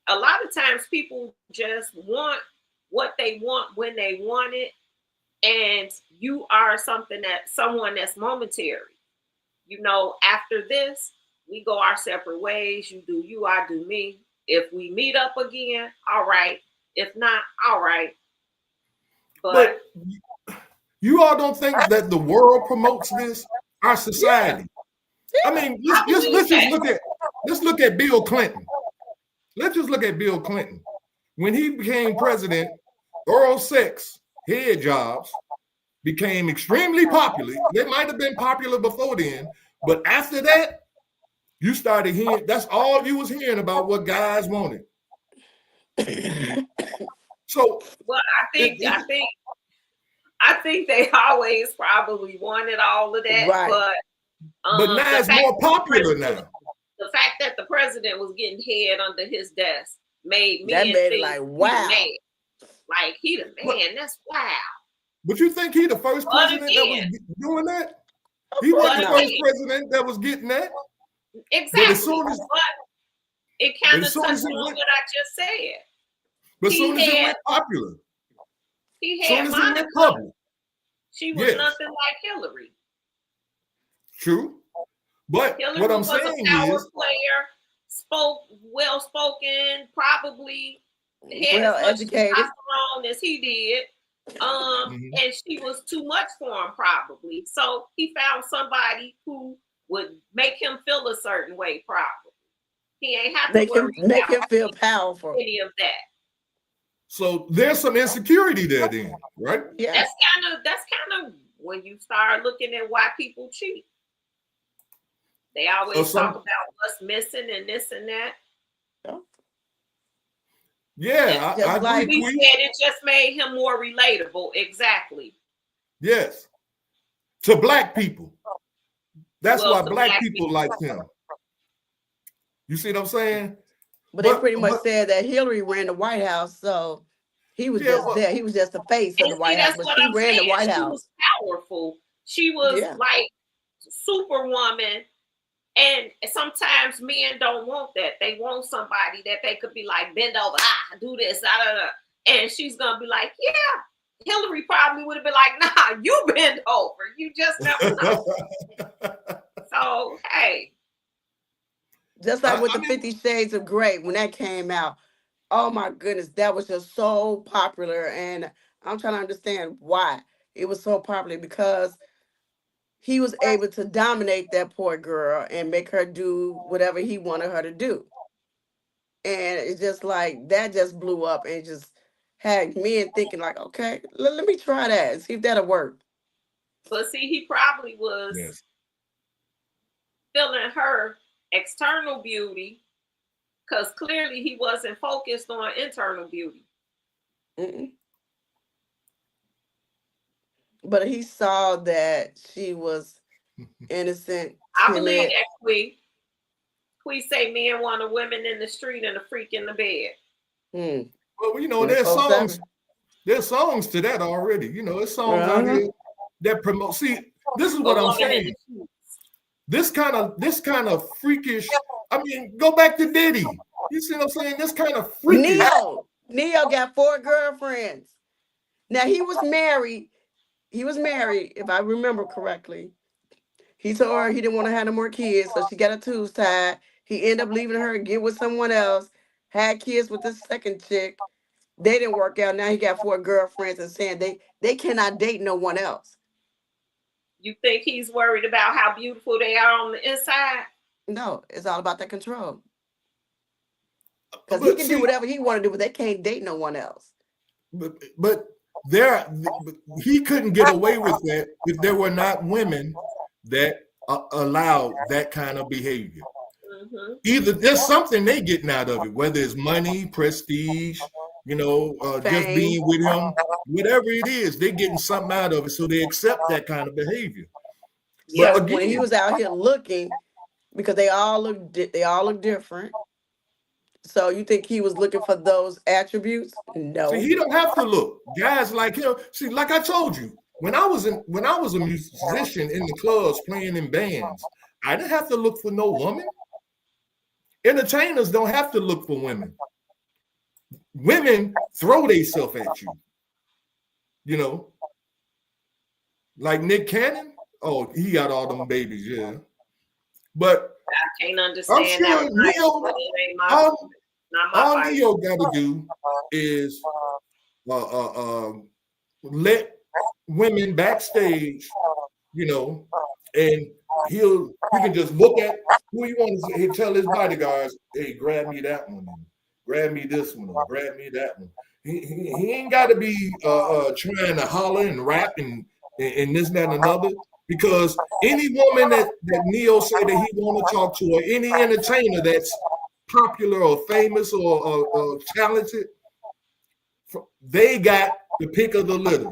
A lot of times people just want what they want when they want it. And you are someone that's momentary. You know, after this, we go our separate ways. You do you, I do me. If we meet up again, all right. If not, all right. But you all don't think that the world promotes this? Our society. I mean, let's look at Bill Clinton. Let's just look at Bill Clinton. When he became president, oral sex head jobs became extremely popular. They might have been popular before then, but after that, you started hearing, that's all you was hearing about what guys wanted. So, well, I think they always probably wanted all of that, Right. but now it's more popular now. The fact that the president was getting head under his desk made me it like, wow. Like he the man, that's wow. But you think he the first president that was doing that? He wasn't the first president that was getting that. Exactly. But as soon as it kind of touched on what I just said. But as soon as it went popular, he had Monica. She was nothing like Hillary. True. But Hillary what I'm was saying a power is, player, spoke well spoken, probably had well as much educated testosterone as he did. And she was too much for him, probably. So he found somebody who would make him feel a certain way, probably. He ain't have to make him feel powerful. Any of that. So there's some insecurity there, then, right? Yeah. That's kind of when you start looking at why people cheat. They always talk about what's missing and this and that. Yeah, I agree. We said it just made him more relatable. Exactly. Yes. To black people. That's why black people like him. You see what I'm saying? But they pretty much said that Hillary ran the White House, so he was just there. He was just the face of the White House, but she ran the White House. She was powerful. She was like superwoman. And sometimes men don't want that. They want somebody that they could be like, bend over, do this, and she's gonna be like, yeah. Hillary probably would have been like, nah, you bend over. You just never know. So hey. Just like with the 50 Shades of Grey, when that came out, oh my goodness, that was just so popular. And I'm trying to understand why it was so popular, because he was able to dominate that poor girl and make her do whatever he wanted her to do. And it's just like, that just blew up and just had men thinking like, okay, let me try that and see if that'll work. But see, he probably was feeling her external beauty, because clearly he wasn't focused on internal beauty. But he saw that she was innocent. I believe that we say men want a women in the street and a freak in the bed. Well, you know, there's songs to that already. You know, there's songs out here that promote. See, this is A what I'm woman in saying. the shoes. This kind of freakish. I mean, go back to Diddy. You see what I'm saying? This kind of freakish. Neo got 4 girlfriends. Now he was married. He was married, if I remember correctly. He told her he didn't want to have no more kids, so she got a tubes tied. He ended up leaving her and get with someone else. Had kids with this second chick. They didn't work out. Now he got 4 girlfriends and saying they cannot date no one else. You think he's worried about how beautiful they are on the inside? No, it's all about that control. Because he can do whatever he want to do, but they can't date no one else. But he couldn't get away with that if there were not women that allowed that kind of behavior. Mm-hmm. Either there's something they getting out of it, whether it's money, prestige, just being with him, whatever it is, they're getting something out of it, so they accept that kind of behavior. Yeah, but again, when he was out here looking, because they all look different. So you think he was looking for those attributes? No. See, he don't have to look. Guys like him. See, like I told you, when I was a musician in the clubs playing in bands, I didn't have to look for no woman. Entertainers don't have to look for women. Women throw themselves at you. Like Nick Cannon. Oh, he got all them babies, yeah. But I can't understand. I'm sure that. All Neo got to do is let women backstage, and he can just look at who he wants. He'll tell his bodyguards, "Hey, grab me that one, grab me this one, grab me that one." He ain't got to be trying to holler and rap and this, that, and another. Because any woman that Neo say that he want to talk to, or any entertainer that's popular or famous or talented, they got the pick of the litter.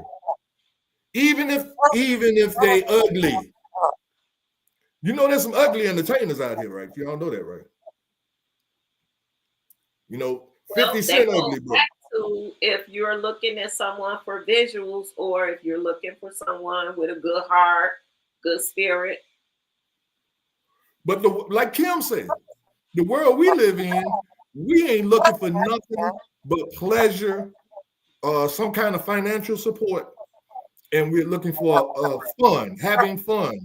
Even if they ugly. There's some ugly entertainers out here, right? Y'all know that, right? 50 Cent ugly, bro. If you're looking at someone for visuals, or if you're looking for someone with a good heart, good spirit. But like Kim said, the world we live in, we ain't looking for nothing but pleasure, some kind of financial support, and we're looking for fun, having fun.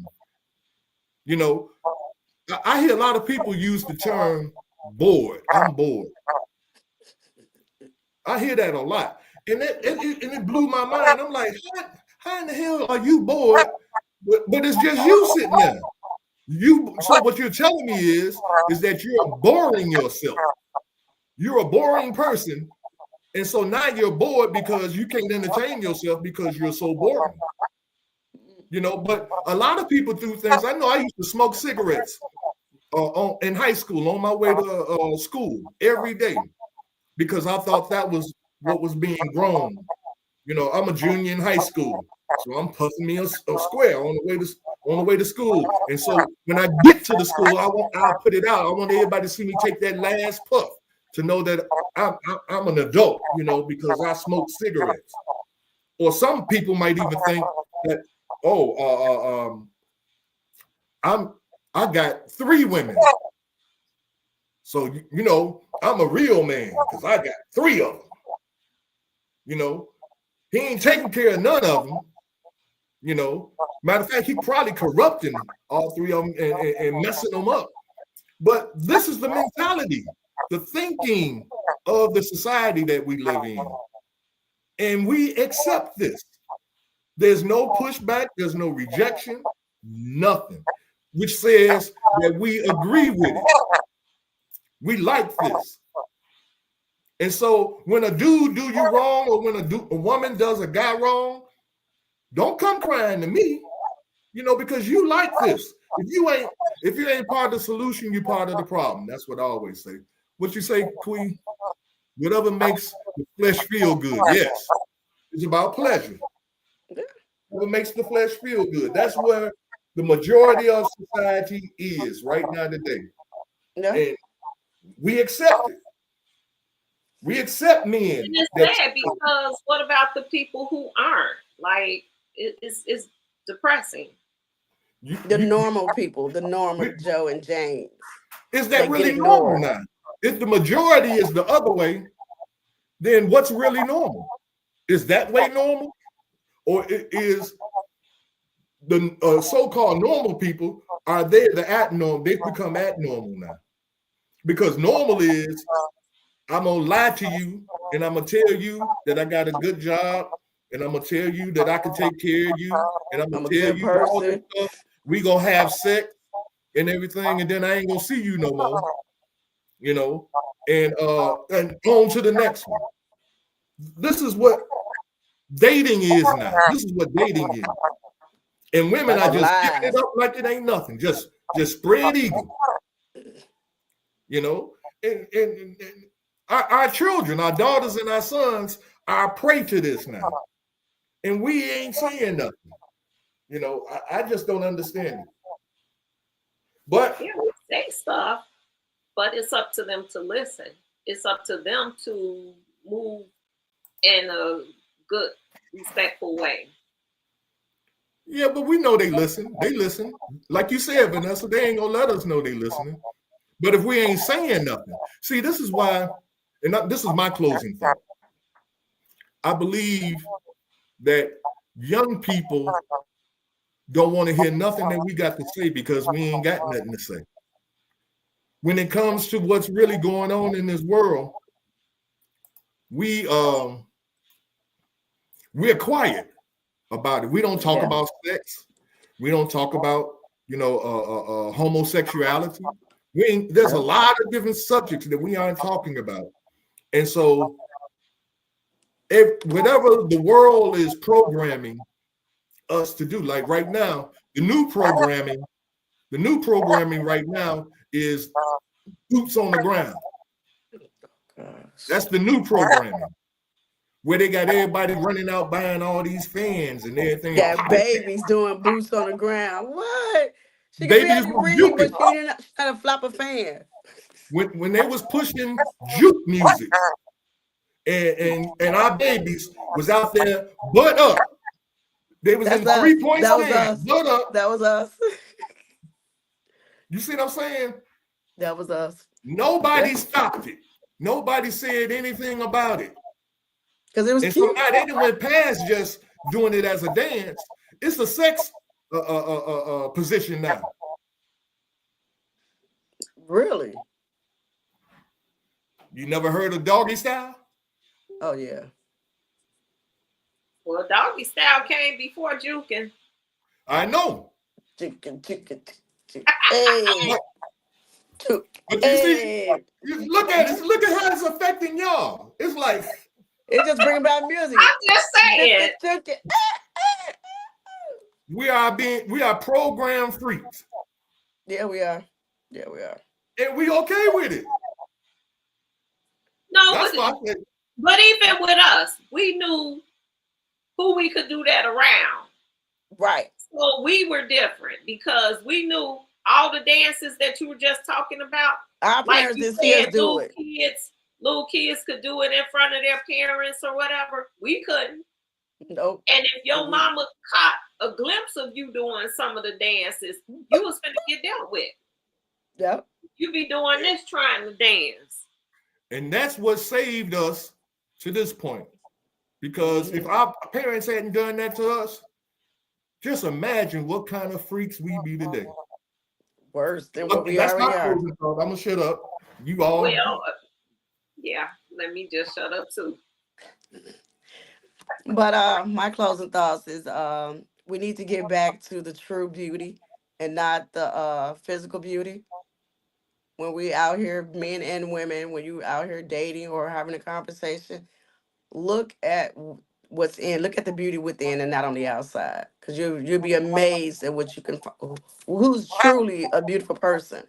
I hear a lot of people use the term bored. I'm bored. I hear that a lot. And it blew my mind. I'm like, how in the hell are you bored? But it's just you sitting there. So what you're telling me is that you're boring yourself. You're a boring person. And so now you're bored because you can't entertain yourself because you're so boring. But a lot of people do things. I know I used to smoke cigarettes in high school on my way to school every day because I thought that was what was being grown. I'm a junior in high school, so I'm puffing me a square on the way to school. And so when I get to the school, I'll put it out. I want everybody to see me take that last puff to know that I'm an adult, because I smoke cigarettes. Or some people might even think that, I got 3 women. So, I'm a real man because I got 3 of them. He ain't taking care of none of them. Matter of fact, he probably corrupting all 3 of them and messing them up. But this is the mentality, the thinking of the society that we live in. And we accept this. There's no pushback, there's no rejection, nothing, which says that we agree with it. We like this. And so when a dude do you wrong, or when a woman does a guy wrong, don't come crying to me, because you like this. If you ain't part of the solution, you're part of the problem. That's what I always say. What you say, Queen? Whatever makes the flesh feel good. Yes, it's about pleasure. What makes the flesh feel good? That's where the majority of society is right now today. Yeah. And we accept it. We accept men. And it's sad because what about the people who aren't? Like, it's depressing. The normal people, the normal Joe and James. Is that They get really normal ignored. now? If the majority is the other way, then what's really normal? Is that way normal? Or is the so-called normal people, are they the abnormal? They've become abnormal now. Because normal is, I'm going to lie to you and I'm going to tell you that I got a good job and I'm going to tell you that I can take care of you and I'm going I'm a to tell good you all this person. stuff. We going to have sex and everything, and then I ain't going to see you no more, you know, and on to the next one. This is what dating is now. This is what dating is. And women Bunch are of just giving lies. it up like it ain't nothing. Just spread eagle, you know. And our children, our daughters and our sons are prey to this now. And we ain't saying nothing. You know, I just don't understand it. But Yeah, we say stuff, but it's up to them to listen. It's up to them to move in a good, respectful way. yeah, but we know they listen. They listen. Like you said, Vanessa, they ain't gonna let us know they listening. But if we ain't saying nothing, see, this is why, and this is my closing thought. I believe that young people don't want to hear nothing that we got to say because we ain't got nothing to say. When it comes to what's really going on in this world, we're quiet about it. We don't talk about sex. We don't talk about, homosexuality. There's a lot of different subjects that we aren't talking about. And so if whatever the world is programming us to do, like right now, the new programming right now is boots on the ground. That's the new programming. Where they got everybody running out buying all these fans and everything. Got babies doing boots on the ground. What? She can Babies barely was read, but juking. she didn't try to flop a fan. When they was pushing juke music, and our babies was out there butt up. They was That's in us. 3-point That was stand, us. butt up. That was us. You see what I'm saying? That was us. Nobody stopped it. Nobody said anything about it. Because it was And so cute. now they done went past just doing it as a dance. It's a sex position now. Really? You never heard of doggy style? Oh, yeah. Well, doggy style came before juking. I know. Chicken. Hey. But you see, look at it. Look at how it's affecting y'all. It's like It just bring back music. I'm just saying. we are program freaks. Yeah, we are. Yeah, we are. And we okay with it. No, That's why I said, but even with us, we knew who we could do that around. Right. So we were different because we knew all the dances that you were just talking about. Our parents didn't see us do it. Little kids could do it in front of their parents or whatever. We couldn't. Nope. And if your mama caught a glimpse of you doing some of the dances, you was gonna get dealt with. Yep. You be doing this trying to dance. and that's what saved us to this point. Because if our parents hadn't done that to us, just imagine what kind of freaks we'd be today. Worse than what we That's already my are. closing thought. I'm gonna shut up. You all. Well, yeah. Let me just shut up too. But my closing thoughts is we need to get back to the true beauty and not the physical beauty. When we out here, men and women, when you out here dating or having a conversation, look at what's in. Look at the beauty within and not on the outside. Because you'll be amazed at what you can find. Who's truly a beautiful person.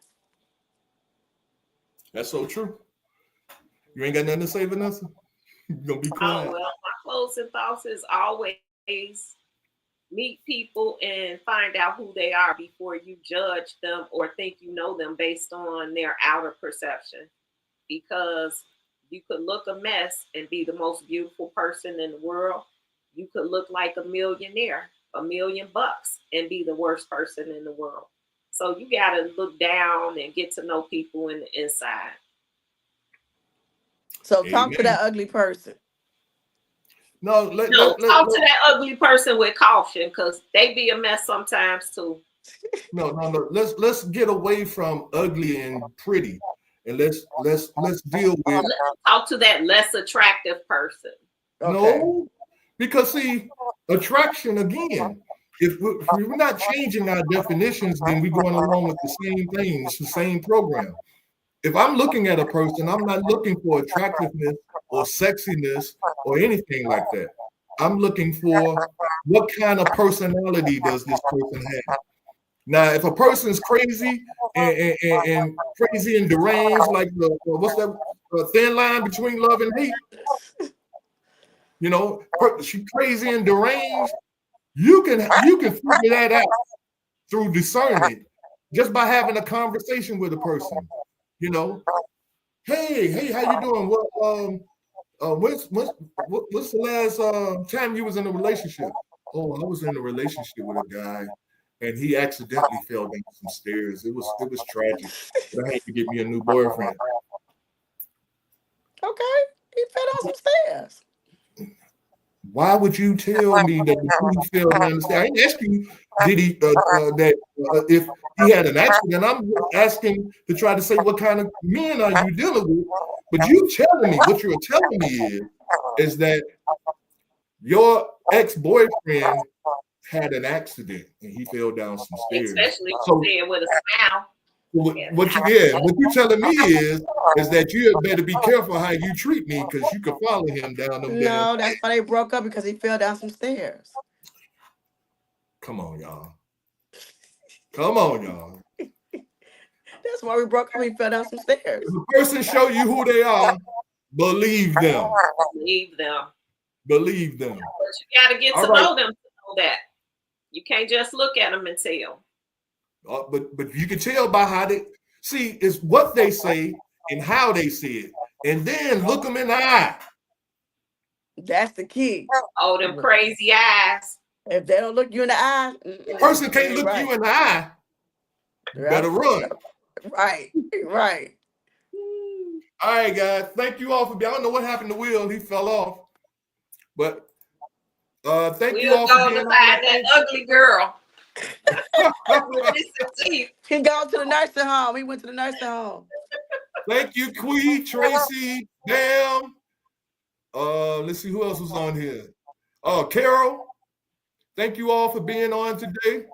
That's so true. You ain't got nothing to say, Vanessa? You gonna be quiet? Oh, well, my closing thoughts is always meet people and find out who they are before you judge them or think you know them based on their outer perception. Because you could look a mess and be the most beautiful person in the world. You could look like a millionaire $1,000,000 and be the worst person in the world. So you got to look down and get to know people in the inside. So talk to that ugly person. Talk to that ugly person with caution, because they be a mess sometimes too. No. Let's get away from ugly and pretty, and let's deal with. Talk to that less attractive person. Okay. No, because see, attraction again. If we're not changing our definitions, then we're going along with the same thing. It's the same program. If I'm looking at a person, I'm not looking for attractiveness or sexiness or anything like that. I'm looking for what kind of personality does this person have. Now, if a person's crazy and crazy and deranged, like what's that thin line between love and hate? She's crazy and deranged. You can figure that out through discernment, just by having a conversation with a person. Hey, how you doing? What's the last time you was in a relationship? Oh, I was in a relationship with a guy, and he accidentally fell down some stairs. It was tragic. But I had to get me a new boyfriend. Okay, he fell down some stairs. Why would you tell me that he fell down the stairs? I didn't ask you, did he if he had an accident. I'm just asking to try to say what kind of men are you dealing with. But what you're telling me is that your ex-boyfriend had an accident and he fell down some stairs. Especially with a smile. What you're telling me is that you better be careful how you treat me, because you can follow him down them. No, that's why they broke up, because he fell down some stairs. Come on, y'all. That's why we broke up. He fell down some stairs. If a person show you who they are, believe them. Believe them. But you got to get to know them to know that. You can't just look at them and tell. But you can tell by how they see. It's what they say and how they say it, and then look them in the eye. That's the key. Oh, them crazy eyes. If they don't look you in the eye, the person can't look you in the eye. You better run. Right. All right, guys. Thank you all for being. I don't know what happened to Will. He fell off. But thank you all for being. That ugly girl. He gone to the nursing home. He went to the nursing home. Thank you, Quee, Tracy, Bam. Let's see who else was on here. Carol. Thank you all for being on today.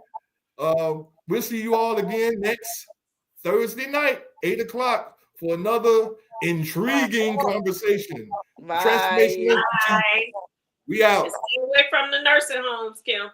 We'll see you all again next Thursday night, 8 o'clock, for another intriguing conversation. Bye. Transformation Institute. We out. Stay away from the nursing homes, Kim.